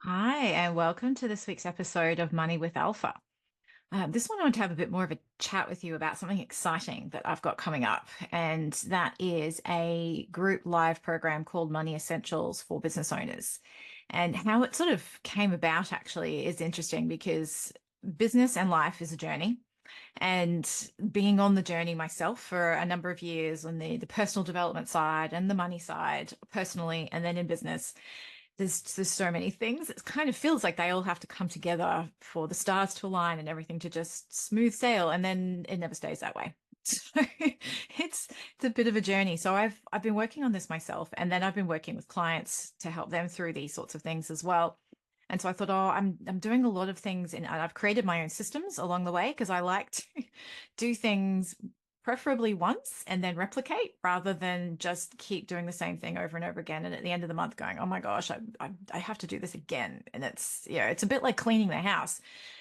Hi, and welcome to this week's episode of Money with Alpha. This one I want to have a bit more of a chat with you about something exciting that I've got coming up, and that is a group live program called Money Essentials for Business Owners. And how it sort of came about actually is interesting because business and life is a journey. And being on the journey myself for a number of years on the personal development side and the money side, personally, and then in business, there's so many things. It kind of feels like they all have to come together for the stars to align and everything to just smooth sail, and then it never stays that way. So it's a bit of a journey. So I've been working on this myself, and then I've been working with clients to help them through these sorts of things as well. And so I thought, oh, I'm doing a lot of things, and I've created my own systems along the way because I like to do things preferably once and then replicate rather than just keep doing the same thing over and over again. And at the end of the month going, oh my gosh, I have to do this again. And it's a bit like cleaning the house.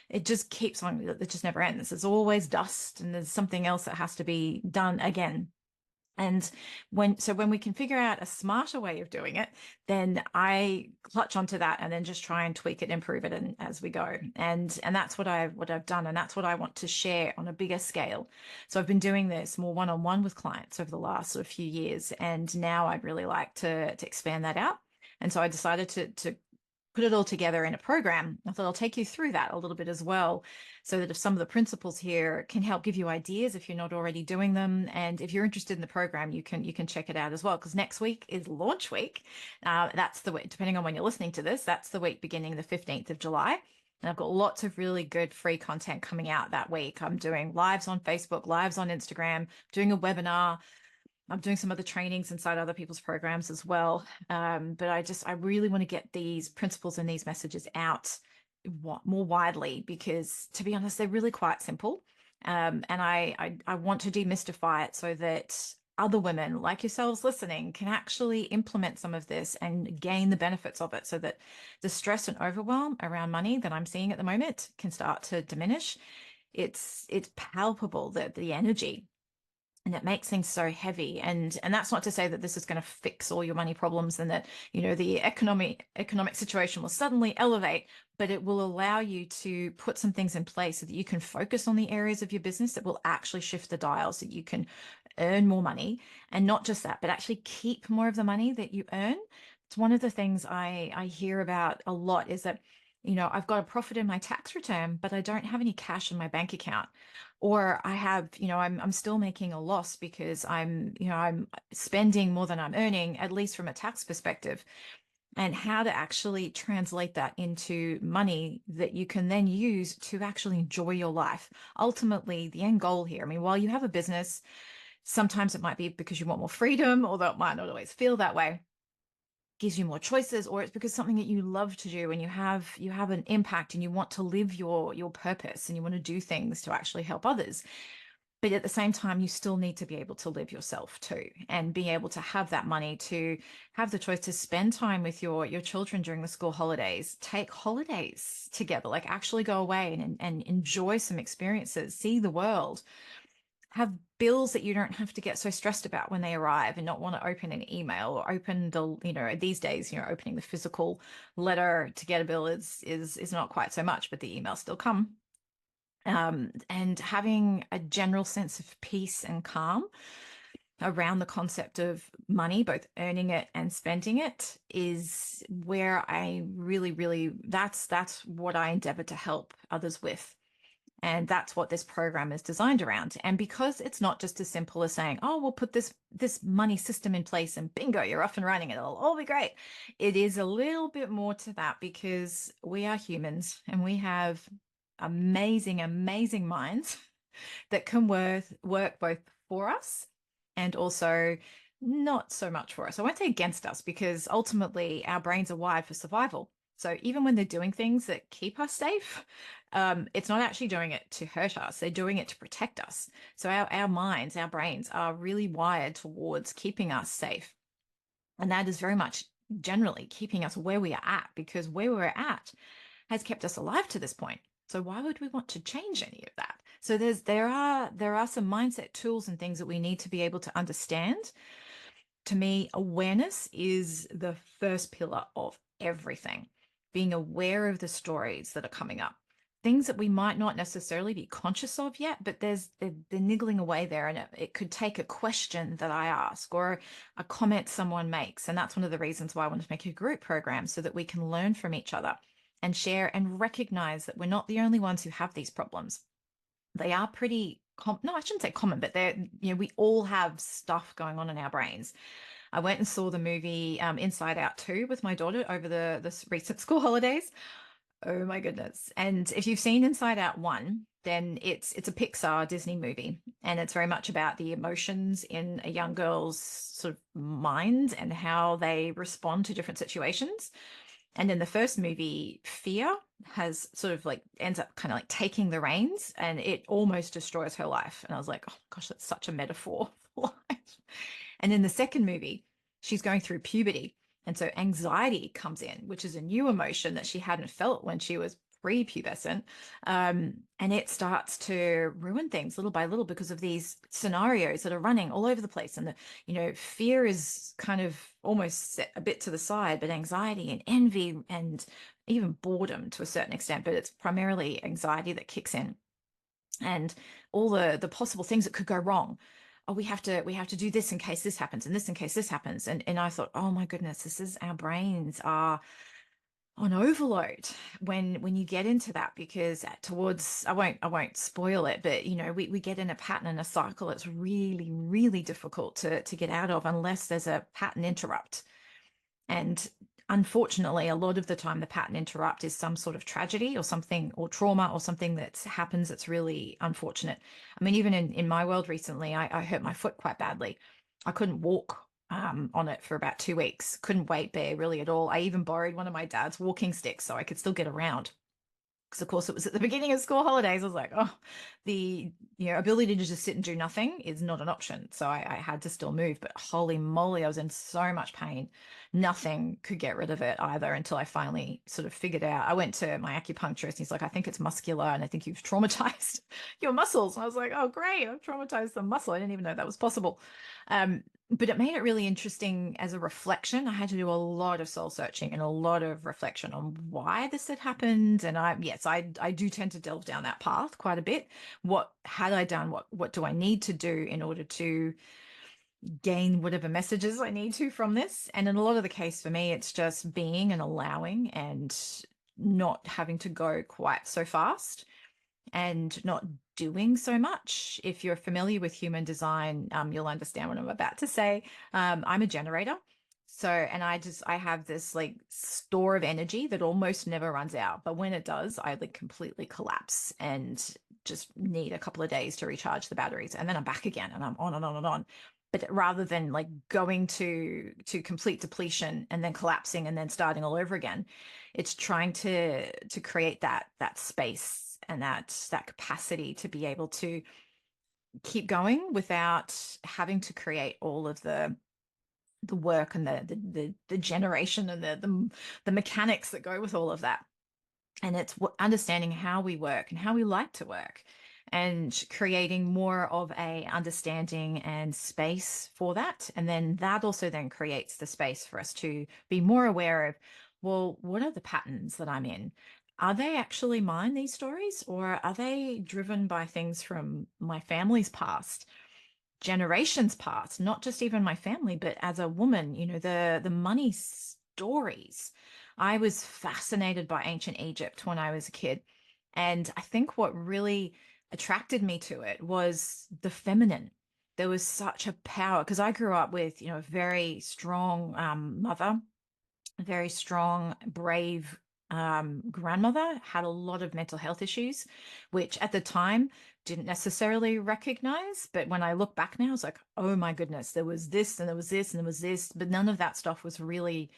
It just keeps on, it just never ends. There's always dust and there's something else that has to be done again. And when we can figure out a smarter way of doing it, then I clutch onto that and then just try and tweak it, improve it, and as we go. And that's what I've done, and that's what I want to share on a bigger scale. So I've been doing this more one-on-one with clients over the last sort of few years, and now I'd really like to expand that out. And so I decided to put it all together in a program. I thought I'll take you through that a little bit as well, so that if some of the principles here can help give you ideas if you're not already doing them, and if you're interested in the program, you can check it out as well. Because next week is launch week. That's the week, depending on when you're listening to this, that's the week beginning the 15th of July. And I've got lots of really good free content coming out that week. I'm doing lives on Facebook, lives on Instagram, doing a webinar. I'm doing some other trainings inside other people's programs as well. But I really want to get these principles and these messages out more widely because, to be honest, they're really quite simple. And I want to demystify it so that other women like yourselves listening can actually implement some of this and gain the benefits of it so that the stress and overwhelm around money that I'm seeing at the moment can start to diminish. It's palpable that the energy, and it makes things so heavy. And that's not to say that this is going to fix all your money problems and that the economic situation will suddenly elevate, but it will allow you to put some things in place so that you can focus on the areas of your business that will actually shift the dial so that you can earn more money. And not just that, but actually keep more of the money that you earn. It's one of the things I hear about a lot is that I've got a profit in my tax return, but I don't have any cash in my bank account. Or I have, I'm still making a loss because I'm spending more than I'm earning, at least from a tax perspective. And how to actually translate that into money that you can then use to actually enjoy your life. Ultimately, the end goal here, I mean, while you have a business, sometimes it might be because you want more freedom, although it might not always feel that way, gives you more choices, or it's because something that you love to do and you have an impact and you want to live your purpose and you want to do things to actually help others. But at the same time, you still need to be able to live yourself too, and be able to have that money to have the choice to spend time with your children during the school holidays, take holidays together, like actually go away and enjoy some experiences, see the world, have bills that you don't have to get so stressed about when they arrive and not want to open an email or open these days, opening the physical letter to get a bill is not quite so much, but the emails still come. And having a general sense of peace and calm around the concept of money, both earning it and spending it, is where I really, that's what I endeavor to help others with. And that's what this program is designed around. And because it's not just as simple as saying, oh, we'll put this money system in place and bingo, you're off and running and it'll all be great. It is a little bit more to that because we are humans and we have amazing minds that can work both for us and also not so much for us. I won't say against us because ultimately our brains are wired for survival. So even when they're doing things that keep us safe, it's not actually doing it to hurt us. They're doing it to protect us. So our minds, our brains are really wired towards keeping us safe. And that is very much generally keeping us where we are at, because where we're at has kept us alive to this point. So why would we want to change any of that? So there are some mindset tools and things that we need to be able to understand. To me, awareness is the first pillar of everything. being aware of the stories that are coming up, things that we might not necessarily be conscious of yet, but they're niggling away there, and it could take a question that I ask or a comment someone makes. And that's one of the reasons why I wanted to make a group program, so that we can learn from each other and share and recognize that we're not the only ones who have these problems. They are pretty no, I shouldn't say common, but they're, we all have stuff going on in our brains. I went and saw the movie Inside Out 2 with my daughter over the recent school holidays. Oh my goodness. And if you've seen Inside Out 1, then it's a Pixar Disney movie, and it's very much about the emotions in a young girl's sort of mind and how they respond to different situations. And in the first movie, fear has sort of like ends up kind of like taking the reins, and it almost destroys her life. And I was like, oh gosh, that's such a metaphor for life. And in the second movie, she's going through puberty. And so anxiety comes in, which is a new emotion that she hadn't felt when she was prepubescent. And it starts to ruin things little by little because of these scenarios that are running all over the place. And fear is kind of almost set a bit to the side, but anxiety and envy and even boredom to a certain extent, but it's primarily anxiety that kicks in, and all the possible things that could go wrong. Oh, we have to do this in case this happens, and this in case this happens. And I thought, oh my goodness, this is, our brains are on overload when you get into that, because towards, I won't spoil it, but we get in a pattern and a cycle that's really, really difficult to get out of unless there's a pattern interrupt. And unfortunately, a lot of the time, the pattern interrupt is some sort of tragedy or something, or trauma, or something that happens that's really unfortunate. I mean, even in my world recently, I hurt my foot quite badly. I couldn't walk on it for about 2 weeks, couldn't weight bear really at all. I even borrowed one of my dad's walking sticks so I could still get around. Because of course it was at the beginning of school holidays. I was like, oh, the ability to just sit and do nothing is not an option. So I had to still move, but holy moly, I was in so much pain. Nothing could get rid of it either, until I finally sort of figured out. I went to my acupuncturist and he's like, I think it's muscular, and I think you've traumatized your muscles. And I was like, oh great, I've traumatized the muscle. I didn't even know that was possible. But it made it really interesting as a reflection. I had to do a lot of soul searching and a lot of reflection on why this had happened. And I do tend to delve down that path quite a bit. What had I done? What do I need to do in order to gain whatever messages I need to from this? And in a lot of the case for me, it's just being and allowing, and not having to go quite so fast, and not doing so much. If you're familiar with human design, you'll understand what I'm about to say. I'm a generator. So, and I have this like store of energy that almost never runs out. But when it does, I like completely collapse and just need a couple of days to recharge the batteries. And then I'm back again, and I'm on and on and on. But rather than like going to complete depletion and then collapsing and then starting all over again, it's trying to create that space and that capacity to be able to keep going without having to create all of the work and the generation and the mechanics that go with all of that. And it's understanding how we work and how we like to work, and creating more of a understanding and space for that. And then that also then creates the space for us to be more aware of, well, what are the patterns that I'm in? Are they actually mine, these stories, or are they driven by things from my family's past, generations past, not just even my family, but as a woman, the money stories. I was fascinated by ancient Egypt when I was a kid. And I think what really attracted me to it was the feminine. There was such a power, because I grew up with, a very strong mother, a very strong, brave grandmother, had a lot of mental health issues, which at the time didn't necessarily recognize. But when I look back now, I was like, oh my goodness, there was this and there was this and there was this. But none of that stuff was really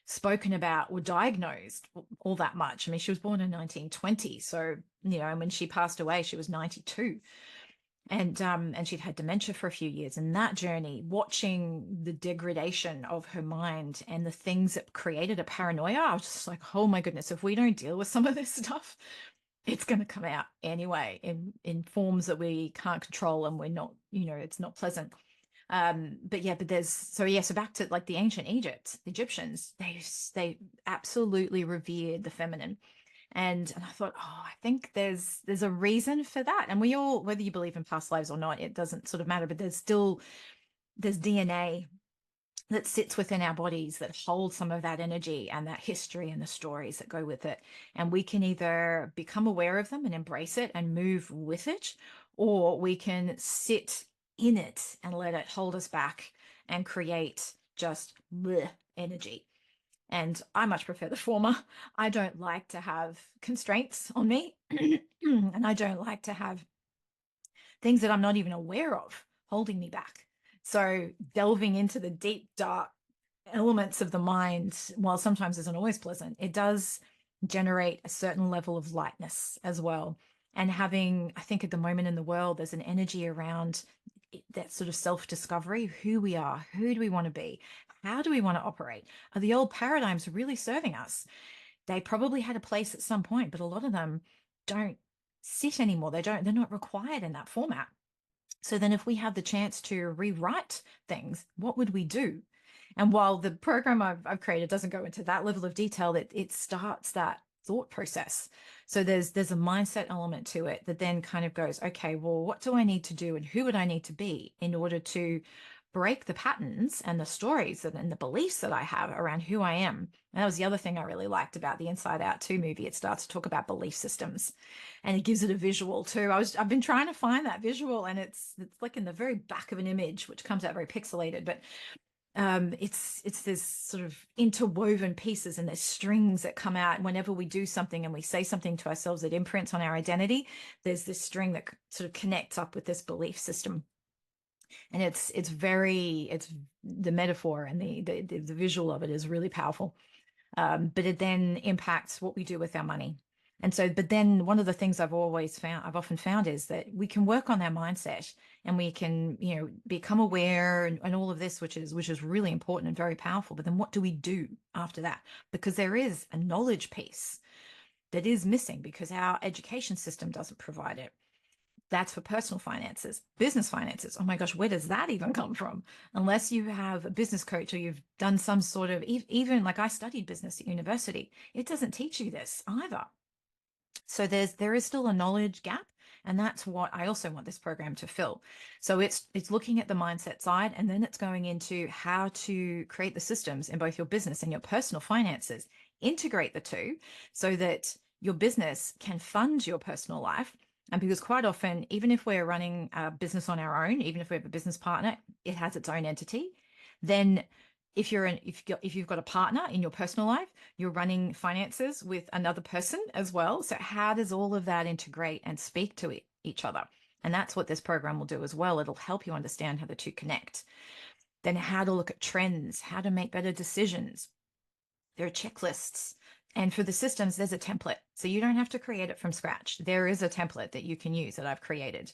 spoken about or diagnosed all that much. I mean, she was born in 1920. So, and when she passed away, she was 92. And she'd had dementia for a few years. And that journey, watching the degradation of her mind and the things that created a paranoia, I was just like, oh my goodness, if we don't deal with some of this stuff, it's going to come out anyway in forms that we can't control, and we're not, it's not pleasant. But yeah, but so back to like the ancient Egypt, the Egyptians, they absolutely revered the feminine. And I thought, oh, I think there's a reason for that. And we all, whether you believe in past lives or not, it doesn't sort of matter, but there's DNA that sits within our bodies that holds some of that energy and that history and the stories that go with it. And we can either become aware of them and embrace it and move with it, or we can sit in it and let it hold us back and create just bleh energy. And I much prefer the former. I don't like to have constraints on me, and I don't like to have things that I'm not even aware of holding me back. So delving into the deep, dark elements of the mind, while sometimes isn't always pleasant, it does generate a certain level of lightness as well. And having, I think at the moment in the world, there's an energy around that sort of self-discovery, who we are, who do we want to be, how do we want to operate? Are the old paradigms really serving us? They probably had a place at some point, but a lot of them don't sit anymore. They're not required in that format. So then if we have the chance to rewrite things, what would we do? And while the program I've created doesn't go into that level of detail, it starts that thought process. So there's a mindset element to it that then kind of goes, okay, well, what do I need to do and who would I need to be in order to break the patterns and the stories and the beliefs that I have around who I am? And that was the other thing I really liked about the Inside Out 2 movie. It starts to talk about belief systems and it gives it a visual too. I've been trying to find that visual and it's like in the very back of an image, which comes out very pixelated, but it's this sort of interwoven pieces and there's strings that come out whenever we do something and we say something to ourselves that imprints on our identity. There's this string that sort of connects up with this belief system, and it's the metaphor and the visual of it is really powerful. But it then impacts what we do with our money. And so, but then one of the things I've often found is that we can work on our mindset and we can, become aware and all of this, which is really important and very powerful. But then what do we do after that? Because there is a knowledge piece that is missing because our education system doesn't provide it. That's for personal finances. Business finances, oh my gosh, where does that even come from? Unless you have a business coach or you've done some sort of, even like I studied business at university, it doesn't teach you this either. So there is still a knowledge gap, and that's what I also want this program to fill. So it's looking at the mindset side, and then it's going into how to create the systems in both your business and your personal finances, integrate the two so that your business can fund your personal life. And because quite often, even if we're running a business on our own, even if we have a business partner, it has its own entity. Then if you've got a partner in your personal life, you're running finances with another person as well. So how does all of that integrate and speak to each other? And that's what this program will do as well. It'll help you understand how the two connect. Then how to look at trends, how to make better decisions. There are checklists. And for the systems, there's a template. So you don't have to create it from scratch. There is a template that you can use that I've created.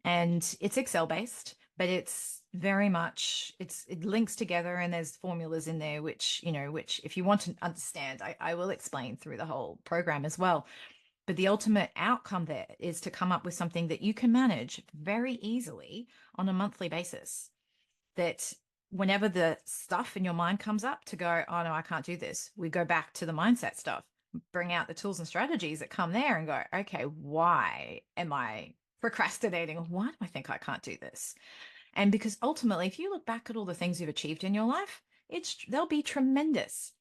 And it's Excel based, but it's very much, it links together and there's formulas in there, which if you want to understand, I will explain through the whole program as well. But the ultimate outcome there is to come up with something that you can manage very easily on a monthly basis. That whenever the stuff in your mind comes up to go, oh no, I can't do this, we go back to the mindset stuff, bring out the tools and strategies that come there and go, okay, why am I procrastinating? Why do I think I can't do this? And because ultimately, if you look back at all the things you've achieved in your life, they'll be tremendous.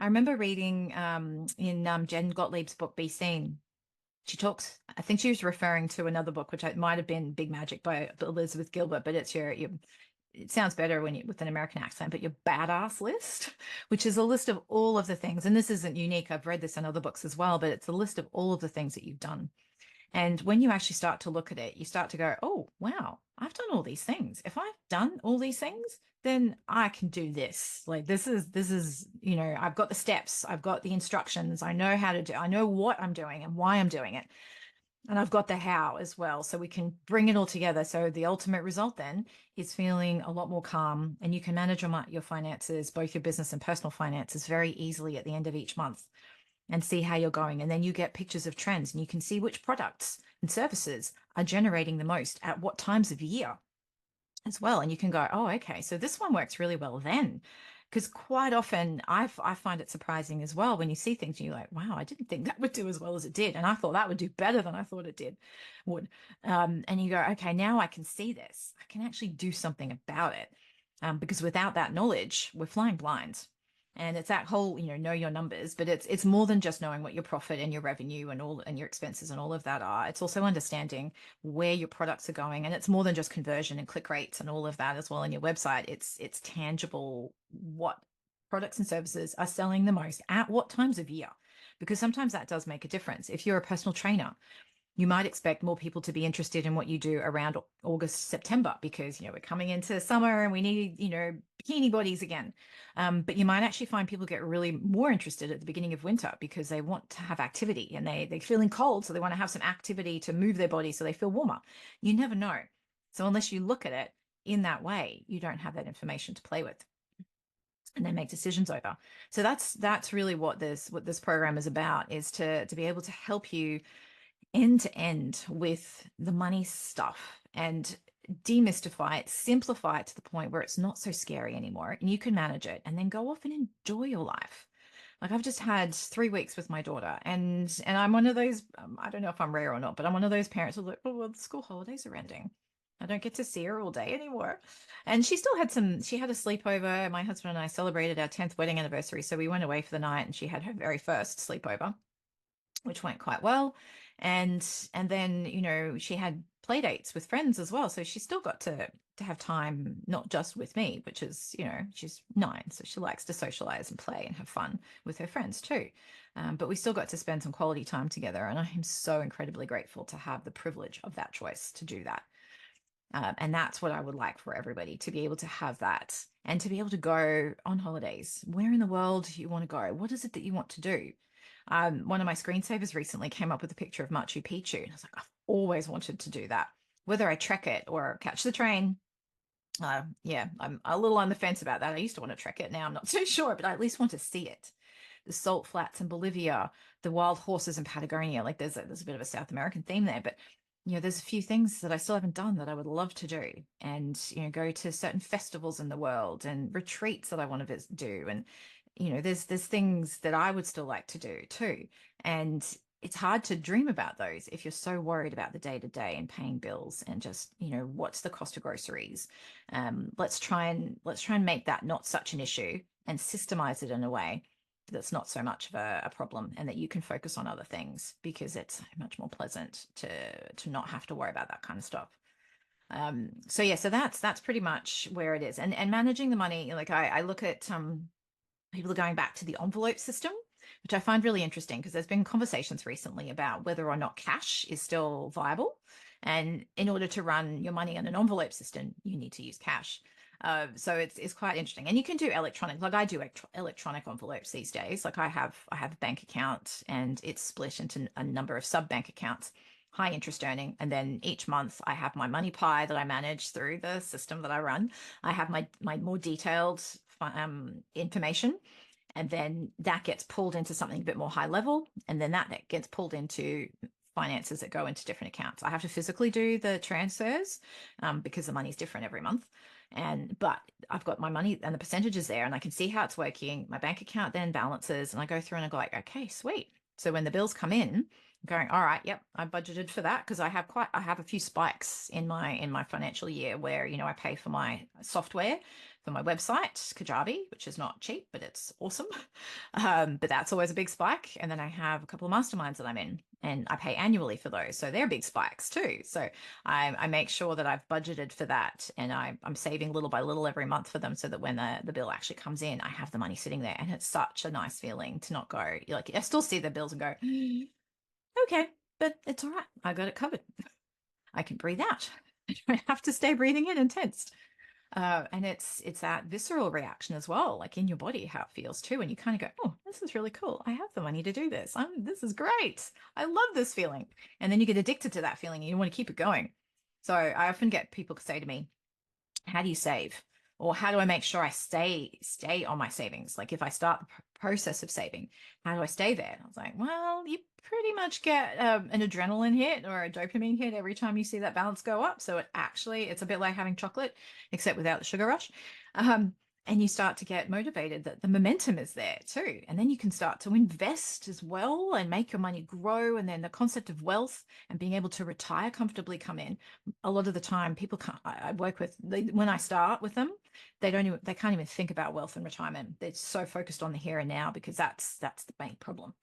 I remember reading in Jen Gottlieb's book, Be Seen. She talks, I think she was referring to another book, which might have been Big Magic by Elizabeth Gilbert, but it's it sounds better with an American accent, but your badass list, which is a list of all of the things. And this isn't unique. I've read this in other books as well, but it's a list of all of the things that you've done. And when you actually start to look at it, you start to go, oh, wow, I've done all these things. If I've done all these things, then I can do this. Like this is, I've got the steps, I've got the instructions, I know how to do, I know what I'm doing and why I'm doing it. And I've got the how as well. So we can bring it all together. So the ultimate result then is feeling a lot more calm, and you can manage your finances, both your business and personal finances, very easily at the end of each month and see how you're going. And then you get pictures of trends and you can see which products and services are generating the most at what times of year. as well. And you can go, oh, okay, so this one works really well then. Because quite often I find it surprising as well when you see things and you're like, wow, I didn't think that would do as well as it did. And I thought that would do better than I thought it did would. And you go, okay, now I can see this. I can actually do something about it. Because without that knowledge, we're flying blind. And it's that whole, know your numbers, but it's more than just knowing what your profit and your revenue and all and your expenses and all of that are. It's also understanding where your products are going. And it's more than just conversion and click rates and all of that as well in your website. It's tangible what products and services are selling the most at what times of year. Because sometimes that does make a difference. If you're a personal trainer, you might expect more people to be interested in what you do around August, September, because, we're coming into summer and we need, bikini bodies again. But you might actually find people get really more interested at the beginning of winter because they want to have activity and they're feeling cold. So they want to have some activity to move their body so they feel warmer. You never know. So unless you look at it in that way, you don't have that information to play with and then make decisions over. So that's really what this program is about, is to be able to help you end to end with the money stuff and demystify it, simplify it to the point where it's not so scary anymore and you can manage it and then go off and enjoy your life. Like I've just had 3 weeks with my daughter and I'm one of those, I don't know if I'm rare or not, but I'm one of those parents who's like, oh, well, the school holidays are ending. I don't get to see her all day anymore. And she still had she had a sleepover. My husband and I celebrated our 10th wedding anniversary. So we went away for the night and she had her very first sleepover, which went quite well. And then, she had play dates with friends as well. So she still got to have time, not just with me, which is, she's 9. So she likes to socialize and play and have fun with her friends too. But we still got to spend some quality time together. And I am so incredibly grateful to have the privilege of that choice to do that. And that's what I would like for everybody, to be able to have that and to be able to go on holidays. Where in the world do you want to go? What is it that you want to do? One of my screensavers recently came up with a picture of Machu Picchu. And I was like, I've always wanted to do that. Whether I trek it or catch the train, yeah, I'm a little on the fence about that. I used to want to trek it. Now I'm not so sure, but I at least want to see it. The salt flats in Bolivia, the wild horses in Patagonia. Like there's a bit of a South American theme there, but there's a few things that I still haven't done that I would love to do, and go to certain festivals in the world and retreats that I want to do, and there's things that I would still like to do too, and it's hard to dream about those if you're so worried about the day to day and paying bills and just what's the cost of groceries. Let's try and make that not such an issue and systemize it in a way that's not so much of a problem, and that you can focus on other things, because it's much more pleasant to not have to worry about that kind of stuff. So yeah, so that's pretty much where it is. And managing the money, like I look at people are going back to the envelope system, which I find really interesting, because there's been conversations recently about whether or not cash is still viable. And in order to run your money on an envelope system, you need to use cash. So it's quite interesting, and you can do electronic. Like I do electronic envelopes these days. Like I have a bank account, and it's split into a number of sub bank accounts, high interest earning, and then each month I have my money pie that I manage through the system that I run. I have my more detailed information, and then that gets pulled into something a bit more high level, and then that gets pulled into finances that go into different accounts. I have to physically do the transfers because the money's different every month. But I've got my money and the percentages there, and I can see how it's working. My bank account then balances, and I go through and I go like, okay, sweet. So when the bills come in, I'm going, all right, yep, I budgeted for that, because I have a few spikes in my financial year where I pay for my software for my website, Kajabi, which is not cheap, but it's awesome. But that's always a big spike. And then I have a couple of masterminds that I'm in, and I pay annually for those. So they're big spikes too. So I make sure that I've budgeted for that, and I'm saving little by little every month for them, so that when the bill actually comes in, I have the money sitting there. And it's such a nice feeling to not go, like, I still see the bills and go, okay, but it's all right. I got it covered. I can breathe out. I don't have to stay breathing in and tensed. And it's that visceral reaction as well, like in your body, how it feels too. And you kind of go, oh, this is really cool. I have the money to do this. This is great. I love this feeling. And then you get addicted to that feeling and you want to keep it going. So I often get people say to me, how do you save? Or how do I make sure I stay on my savings? Like if I start the process of saving, how do I stay there? I was like, well, you pretty much get an adrenaline hit or a dopamine hit every time you see that balance go up. So it's a bit like having chocolate, except without the sugar rush. Um, and you start to get motivated that the momentum is there too. And then you can start to invest as well and make your money grow. And then the concept of wealth and being able to retire comfortably come in. A lot of the time people can't, I work with, when I start with them, they can't even think about wealth and retirement. They're so focused on the here and now because that's the main problem.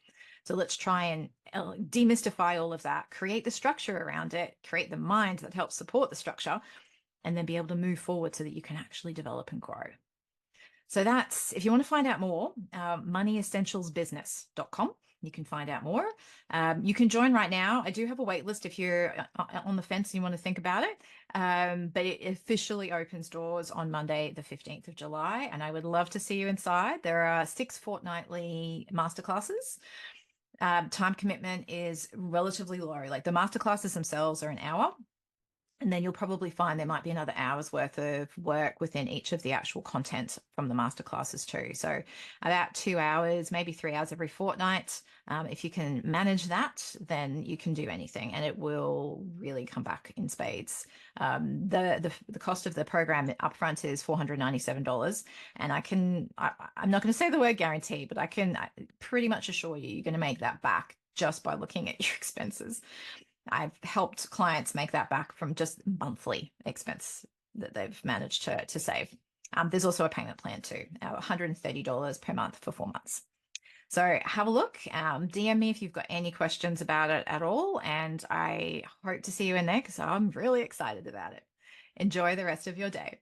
So let's try and demystify all of that, create the structure around it, create the mind that helps support the structure, and then be able to move forward so that you can actually develop and grow. So that's, if you want to find out more, moneyessentialsbusiness.com. You can find out more. You can join right now. I do have a wait list if you're on the fence and you want to think about it. But it officially opens doors on Monday, the 15th of July. And I would love to see you inside. There are 6 fortnightly masterclasses. Time commitment is relatively low. Like the masterclasses themselves are an hour. And then you'll probably find there might be another hour's worth of work within each of the actual content from the masterclasses too. So about 2 hours, maybe 3 hours every fortnight. If you can manage that, then you can do anything, and it will really come back in spades. The cost of the program upfront is $497, and I'm not going to say the word guarantee, but I can pretty much assure you you're going to make that back just by looking at your expenses. I've helped clients make that back from just monthly expense that they've managed to save. There's also a payment plan too, $130 per month for 4 months. So have a look, DM me if you've got any questions about it at all. And I hope to see you in there because I'm really excited about it. Enjoy the rest of your day.